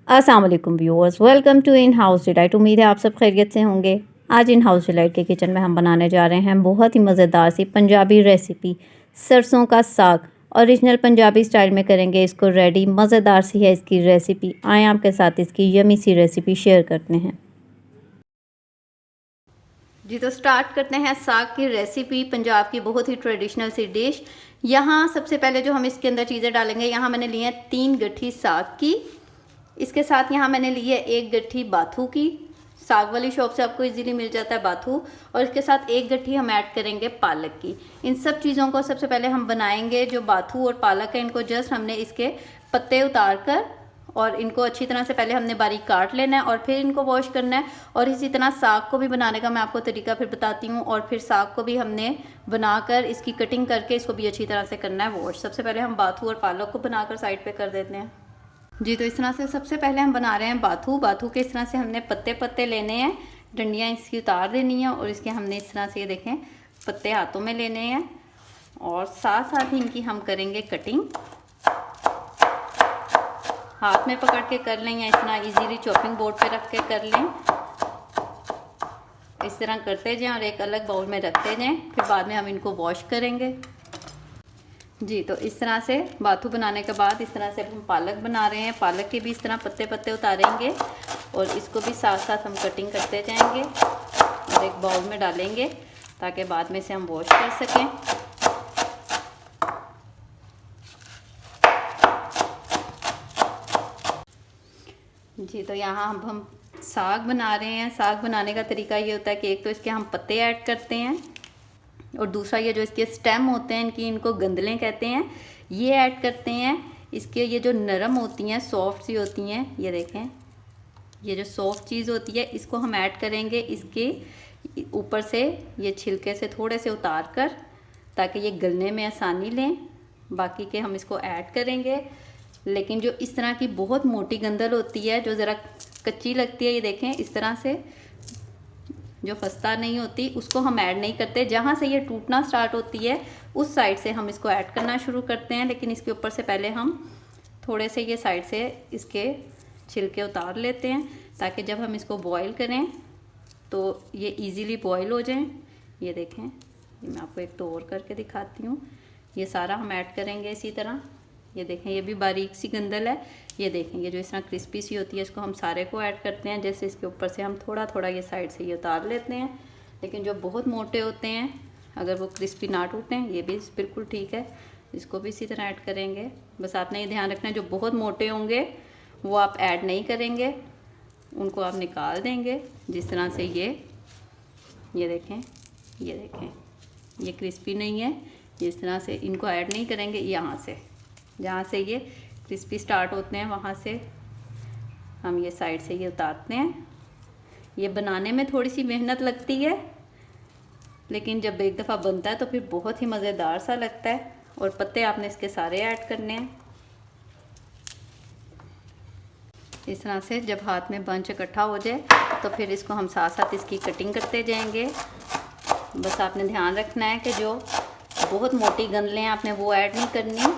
अस्सलाम वालेकुम viewers, welcome to In House Delight. उम्मीद है आप सब खैरियत से होंगे। आज इन हाउस डिलाइट के किचन में हम बनाने जा रहे हैं बहुत ही मज़ेदार सी पंजाबी रेसिपी, सरसों का साग। ओरिजिनल पंजाबी स्टाइल में करेंगे इसको रेडी। मज़ेदार सी है इसकी रेसिपी। आए आपके साथ इसकी यमी सी रेसिपी शेयर करते हैं। जी तो स्टार्ट करते हैं साग की रेसिपी, पंजाब की बहुत ही ट्रेडिशनल सी डिश। यहाँ सबसे पहले जो हम इसके अंदर चीज़ें डालेंगे, यहाँ मैंने ली है 3 गट्ठी साग की। इसके साथ यहाँ मैंने ली है 1 गट्ठी बाथू की। साग वाली शॉप से आपको इजीली मिल जाता है बाथू। और इसके साथ 1 गट्ठी हम ऐड करेंगे पालक की। इन सब चीज़ों को सबसे पहले हम बनाएंगे। जो बाथू और पालक है इनको जस्ट हमने इसके पत्ते उतार कर और इनको अच्छी तरह से पहले हमने बारीक काट लेना है और फिर इनको वॉश करना है। और इसी तरह साग को भी बनाने का मैं आपको तरीका फिर बताती हूँ। और फिर साग को भी हमने बनाकर इसकी कटिंग करके इसको भी अच्छी तरह से करना है वॉश। सबसे पहले हम बाथू और पालक को बनाकर साइड पे कर देते हैं। जी तो इस तरह से सबसे पहले हम बना रहे हैं बाथू। बाथू के इस तरह से हमने पत्ते पत्ते लेने हैं, डंडियाँ इसकी उतार देनी है और इसके हमने इस तरह से ये देखें पत्ते हाथों में लेने हैं और साथ साथ ही इनकी हम करेंगे कटिंग। हाथ में पकड़ के कर लें या इस तरह इजीली चॉपिंग बोर्ड पे रख के कर लें। इस तरह करते जाएं और एक अलग बाउल में रखते जाएं। फिर बाद में हम इनको वॉश करेंगे। जी तो इस तरह से बाथू बनाने के बाद इस तरह से हम पालक बना रहे हैं। पालक के भी इस तरह पत्ते पत्ते उतारेंगे और इसको भी साथ साथ हम कटिंग करते जाएंगे और एक बाउल में डालेंगे ताकि बाद में से हम वॉश कर सकें। जी तो यहाँ हम साग बना रहे हैं। साग बनाने का तरीका ये होता है कि एक तो इसके हम पत्ते ऐड करते हैं और दूसरा ये जो इसके स्टेम होते हैं इनको गंदलें कहते हैं, ये ऐड करते हैं। इसके ये जो नरम होती हैं, सॉफ्ट सी होती हैं, ये देखें ये जो सॉफ्ट चीज़ होती है इसको हम ऐड करेंगे इसके ऊपर से, ये छिलके से थोड़े से उतार कर ताकि ये गलने में आसानी लें। बाकी के हम इसको ऐड करेंगे। लेकिन जो इस तरह की बहुत मोटी गंदल होती है जो ज़रा कच्ची लगती है, ये देखें इस तरह से जो खस्ता नहीं होती, उसको हम ऐड नहीं करते। जहाँ से ये टूटना स्टार्ट होती है उस साइड से हम इसको ऐड करना शुरू करते हैं। लेकिन इसके ऊपर से पहले हम थोड़े से ये साइड से इसके छिलके उतार लेते हैं ताकि जब हम इसको बॉईल करें तो ये इजीली बॉईल हो जाएं। ये देखें, ये मैं आपको एक तो और करके दिखाती हूँ। ये सारा हम ऐड करेंगे इसी तरह। ये देखें ये भी बारीक सी गंदल है। ये देखें ये जो इस तरह क्रिस्पी सी होती है इसको हम सारे को ऐड करते हैं। जैसे इसके ऊपर से हम थोड़ा थोड़ा ये साइड से ये उतार लेते हैं। लेकिन जो बहुत मोटे होते हैं अगर वो क्रिस्पी ना टूटें, ये भी बिल्कुल ठीक है, इसको भी इसी तरह ऐड करेंगे। बस आपने ये ध्यान रखना है जो बहुत मोटे होंगे वो आप ऐड नहीं करेंगे, उनको आप निकाल देंगे। जिस तरह से ये देखें ये क्रिस्पी नहीं है, इस तरह से इनको ऐड नहीं करेंगे। यहाँ से जहाँ से ये क्रिस्पी स्टार्ट होते हैं वहाँ से हम ये साइड से ये उतारते हैं। ये बनाने में थोड़ी सी मेहनत लगती है लेकिन जब एक दफ़ा बनता है तो फिर बहुत ही मज़ेदार सा लगता है। और पत्ते आपने इसके सारे ऐड करने हैं। इस तरह से जब हाथ में बंच इकट्ठा हो जाए तो फिर इसको हम साथ साथ इसकी कटिंग करते जाएंगे। बस आपने ध्यान रखना है कि जो बहुत मोटी गंदलें हैं आपने वो ऐड नहीं करनी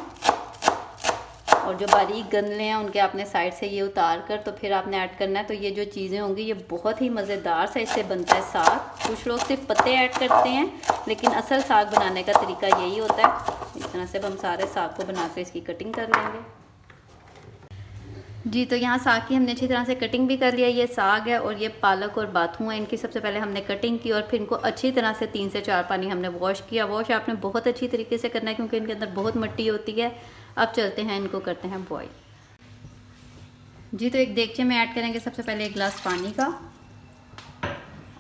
और जो बारीक गंदले हैं उनके आपने साइड से ये उतार कर तो फिर आपने ऐड करना है। तो ये जो चीज़ें होंगी ये बहुत ही मज़ेदार सा इससे बनता है साग। कुछ लोग सिर्फ पत्ते ऐड करते हैं लेकिन असल साग बनाने का तरीका यही होता है। इस तरह से हम सारे साग को बना कर इसकी कटिंग कर लेंगे। जी तो यहाँ साग की हमने अच्छी तरह से कटिंग भी कर लिया। ये साग है और ये पालक और बाथू है, इनकी सबसे पहले हमने कटिंग की और फिर इनको अच्छी तरह से 3 से 4 पानी हमने वॉश किया। वॉश आपने बहुत अच्छी तरीके से करना है क्योंकि इनके अंदर बहुत मिट्टी होती है। अब चलते हैं इनको करते हैं बॉईल। जी तो एक देगचे में ऐड करेंगे सबसे पहले 1 गिलास पानी का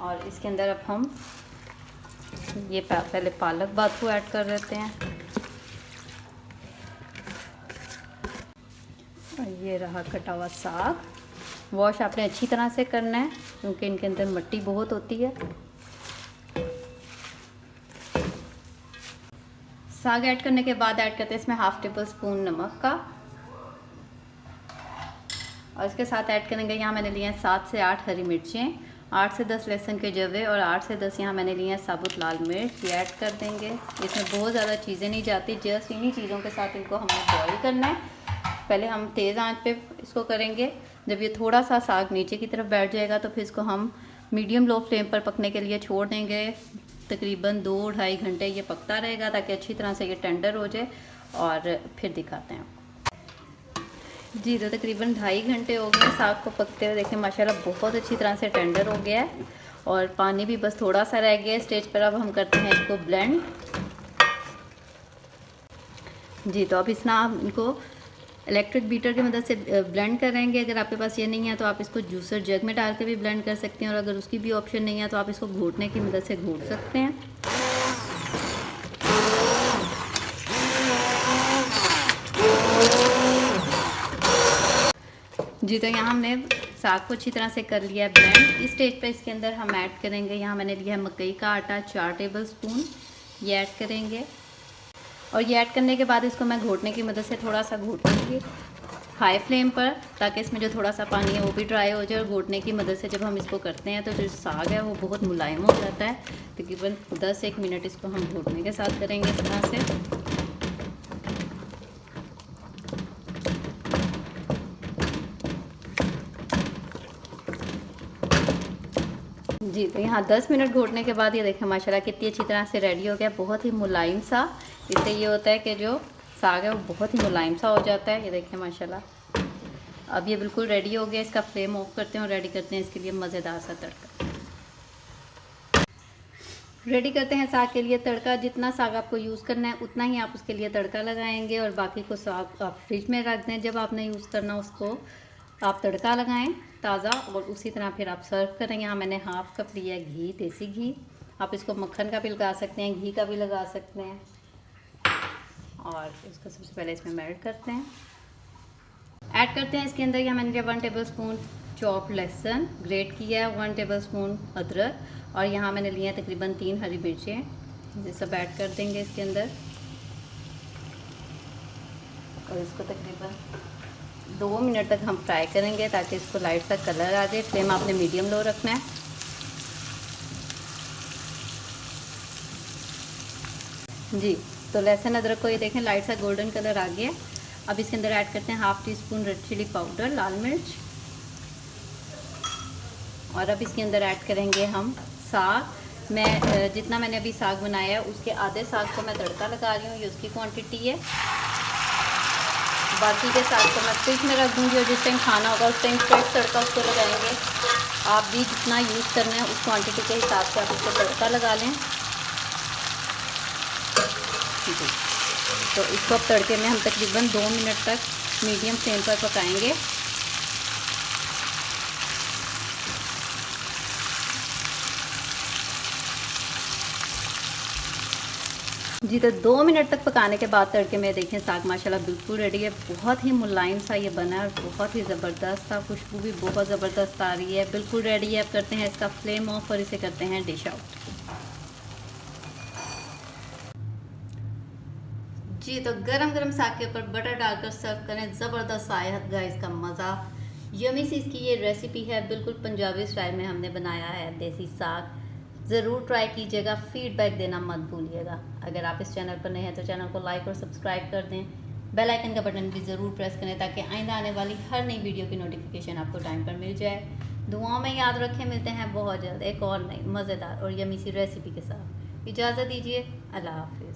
और इसके अंदर अब हम ये पहले पालक बाथू ऐड कर देते हैं। और ये रहा कटा हुआ साग। वॉश आपने अच्छी तरह से करना है क्योंकि इनके अंदर मिट्टी बहुत होती है। साग ऐड करने के बाद ऐड करते हैं इसमें ½ टेबल स्पून नमक का और इसके साथ ऐड करेंगे यहाँ मैंने लिए हैं 7 से 8 हरी मिर्चें, 8 से 10 लहसुन के जवे और 8 से 10 यहाँ मैंने लिए हैं साबुत लाल मिर्च। ये ऐड कर देंगे। इसमें बहुत ज़्यादा चीज़ें नहीं जाती, जस्ट इन्हीं चीज़ों के साथ इनको हमें बॉईल करना है। पहले हम तेज़ आंच पे इसको करेंगे। जब ये थोड़ा सा साग नीचे की तरफ बैठ जाएगा तो फिर इसको हम मीडियम लो फ्लेम पर पकने के लिए छोड़ देंगे। तकरीबन 2-2.5 घंटे ये पकता रहेगा ताकि अच्छी तरह से ये टेंडर हो जाए, और फिर दिखाते हैं। जी तो तकरीबन 2.5 घंटे हो गए साग को पकते हुए। देखें माशाल्लाह बहुत अच्छी तरह से टेंडर हो गया है, और पानी भी बस थोड़ा सा रह गया है। स्टेज पर अब हम करते हैं इसको ब्लेंड। जी तो अब इसमें आप इनको इलेक्ट्रिक बीटर की मदद से ब्लेंड करेंगे। अगर आपके पास ये नहीं है तो आप इसको जूसर जग में डाल के भी ब्लेंड कर सकते हैं, और अगर उसकी भी ऑप्शन नहीं है तो आप इसको घोटने की मदद से घोट सकते हैं। जी तो यहाँ हमने साग को अच्छी तरह से कर लिया ब्लेंड। इस स्टेज पे इसके अंदर हम ऐड करेंगे, यहाँ मैंने लिया है मकई का आटा 4 टेबल स्पून, ये ऐड करेंगे। और ये ऐड करने के बाद इसको मैं घोटने की मदद से थोड़ा सा घोटूंगी हाई फ्लेम पर, ताकि इसमें जो थोड़ा सा पानी है वो भी ड्राई हो जाए। और घोटने की मदद से जब हम इसको करते हैं तो जो साग है वो बहुत मुलायम हो जाता है। तकरीबन 10-1 मिनट इसको हम घोटने के साथ करेंगे इस तरह से। जी तो यहाँ 10 मिनट घोटने के बाद ये देखें माशाल्लाह कितनी अच्छी तरह से रेडी हो गया, बहुत ही मुलायम सा। इससे ये होता है कि जो साग है वो बहुत ही मुलायम सा हो जाता है। ये देखें माशाल्लाह अब ये बिल्कुल रेडी हो गया। इसका फ्लेम ऑफ करते हैं और रेडी करते हैं इसके लिए मज़ेदार सा तड़का। रेडी करते हैं साग के लिए तड़का। जितना साग आपको यूज़ करना है उतना ही आप उसके लिए तड़का लगाएंगे, और बाकी को साग आप फ्रिज में रख दें। जब आपने यूज़ करना उसको आप तड़का लगाएं ताज़ा, और उसी तरह फिर आप सर्व करें। यहाँ मैंने 1/2 कप लिया है घी, देसी घी। आप इसको मक्खन का भी लगा सकते हैं, घी का भी लगा सकते हैं। और इसको सबसे पहले इसमें मेल्ट करते हैं। ऐड करते हैं इसके अंदर यहाँ मैंने 1 टेबल स्पून चॉप लहसुन ग्रेट किया है, 1 टेबल स्पून अदरक, और यहाँ मैंने लिया है तकरीबन 3 हरी मिर्चें। ये सब ऐड कर देंगे इसके अंदर, और इसको तकरीबन 2 मिनट तक हम फ्राई करेंगे ताकि इसको लाइट सा कलर आ जाए। फ्लेम आपने मीडियम लो रखना है। जी तो लहसुन अदरक को ये देखें लाइट सा गोल्डन कलर आ गया। अब इसके अंदर ऐड करते हैं 1/2 टीस्पून रेड चिली पाउडर, लाल मिर्च, और अब इसके अंदर ऐड करेंगे हम साग। मैं जितना मैंने अभी साग बनाया है उसके आधे साग को मैं तड़का लगा रही हूँ, ये उसकी क्वांटिटी है। बाकी के साग को मैं फ्रिज में रख दूँगी, और जिस टाइम खाना होगा उस टाइम फ्रेश तड़का उसको लगाएंगे। आप भी जितना यूज़ करना है उस क्वांटिटी के हिसाब से आप उसको तड़का लगा लें। ठीक है, तो इसको अब तड़के में हम तकरीबन 2 मिनट तक मीडियम फ्लेम पर पकाएंगे। जी तो 2 मिनट तक पकाने के बाद तड़के में देखें साग माशाल्लाह बिल्कुल रेडी है। बहुत ही मुलायम सा ये बना है, और बहुत ही ज़बरदस्त सा, खुशबू भी बहुत ज़बरदस्त आ रही है। बिल्कुल रेडी है। अब करते हैं इसका फ्लेम ऑफ और इसे करते हैं डिश आउट। जी तो गरम गरम साग के ऊपर बटर डालकर सर्व करें, ज़बरदस्त आएगा इसका मज़ा। यमी सी इसकी ये रेसिपी है, बिल्कुल पंजाबी स्टाइल में हमने बनाया है देसी साग। ज़रूर ट्राई कीजिएगा, फीडबैक देना मत भूलिएगा। अगर आप इस चैनल पर नए हैं तो चैनल को लाइक और सब्सक्राइब कर दें। बेल आइकन का बटन भी ज़रूर प्रेस करें ताकि आइंदा आने वाली हर नई वीडियो की नोटिफिकेशन आपको टाइम पर मिल जाए। दुआओं में याद रखें, मिलते हैं बहुत जल्द एक और नई मज़ेदार और यमी सी रेसिपी के साथ। इजाज़त दीजिए, अल्लाह हाफिज़।